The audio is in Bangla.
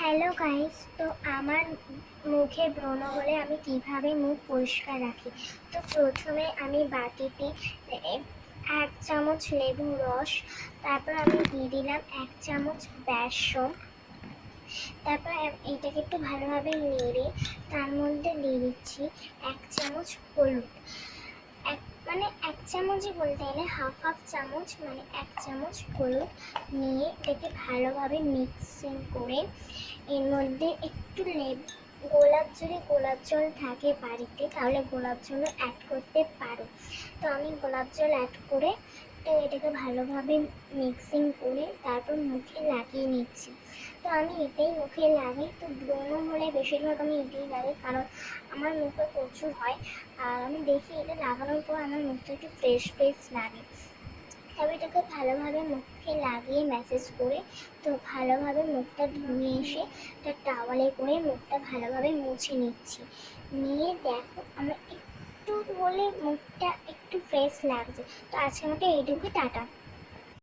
হ্যালো গাইস, তো আমার মুখে ব্রণ হলে আমি কিভাবে মুখ পরিষ্কার রাখি। তো প্রথমে আমি বাটিতে 1 চামচ লেবুর রস, তারপর আমি দিয়ে দিলাম 1 চামচ বেসন, তারপর এইটাকে একটু ভালোভাবে নেড়ে তার মধ্যে দিয়ে দিচ্ছি 1 চামচ হলুদ। এক চামচই বলতে গেলে হাফ হাফ চামচ, মানে 1 চামচ হলুদ নিয়ে এটাকে ভালোভাবে মিক্সিং করে এর মধ্যে একটু গোলাপ জল থাকে বাড়িতে তাহলে গোলাপ জলও অ্যাড করতে পারো। তো আমি গোলাপ জল অ্যাড করে তো এটাকে ভালোভাবে মিক্সিং করে তারপর মুখে লাগিয়ে নিচ্ছি। তো আমি এটাই মুখে লাগাই। তো ব্রণ হলে বেশিরভাগ আমি এটাই লাগাই, কারণ আমার মুখে প্রচুর হয়। আর আমি দেখি এটা লাগানোর পর আমার মুখটা একটু ফ্রেশ ফ্রেশ লাগে। তবে এটাকে ভালোভাবে মুখে লাগিয়ে ম্যাসেজ করে তো ভালোভাবে মুখটা ধুয়ে এসে একটা টাওয়ালে করে মুখটা ভালোভাবে মুছে নিচ্ছি। নিয়ে দেখো আমার একটু বলে মুখটা একটু ফ্রেশ লাগছে। তো আজকের মতো এইটুকু, টাটা।